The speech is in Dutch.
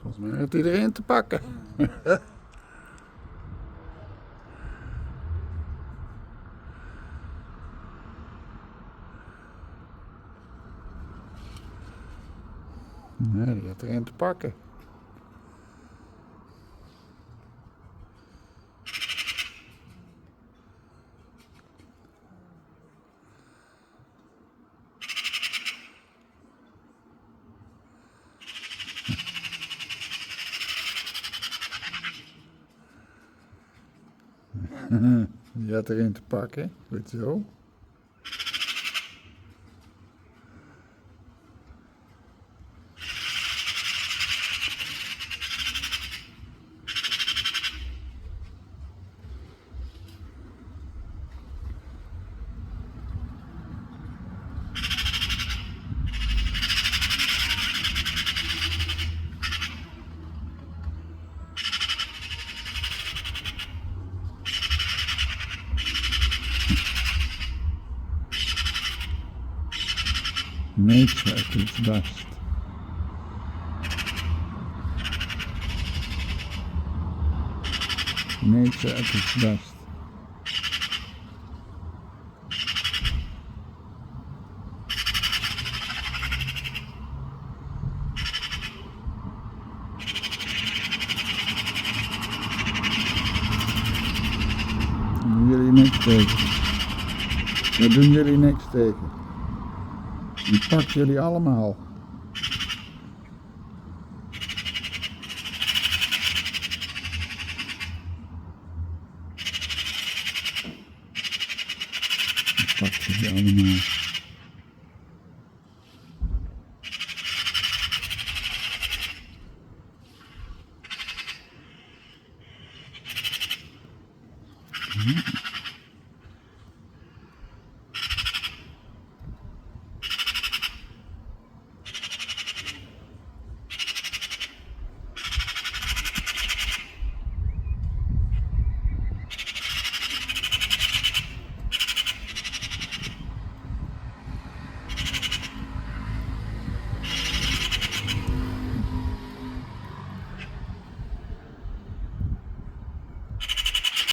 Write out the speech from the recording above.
Volgens mij heeft iedereen te pakken. Nee, die had er één te pakken. Die had er één te pakken, goed zo. Nature at its best. Nature at its best. Daar doen jullie niks tegen. Daar doen jullie niks tegen. Die pakt jullie allemaal. Die pakt jullie allemaal.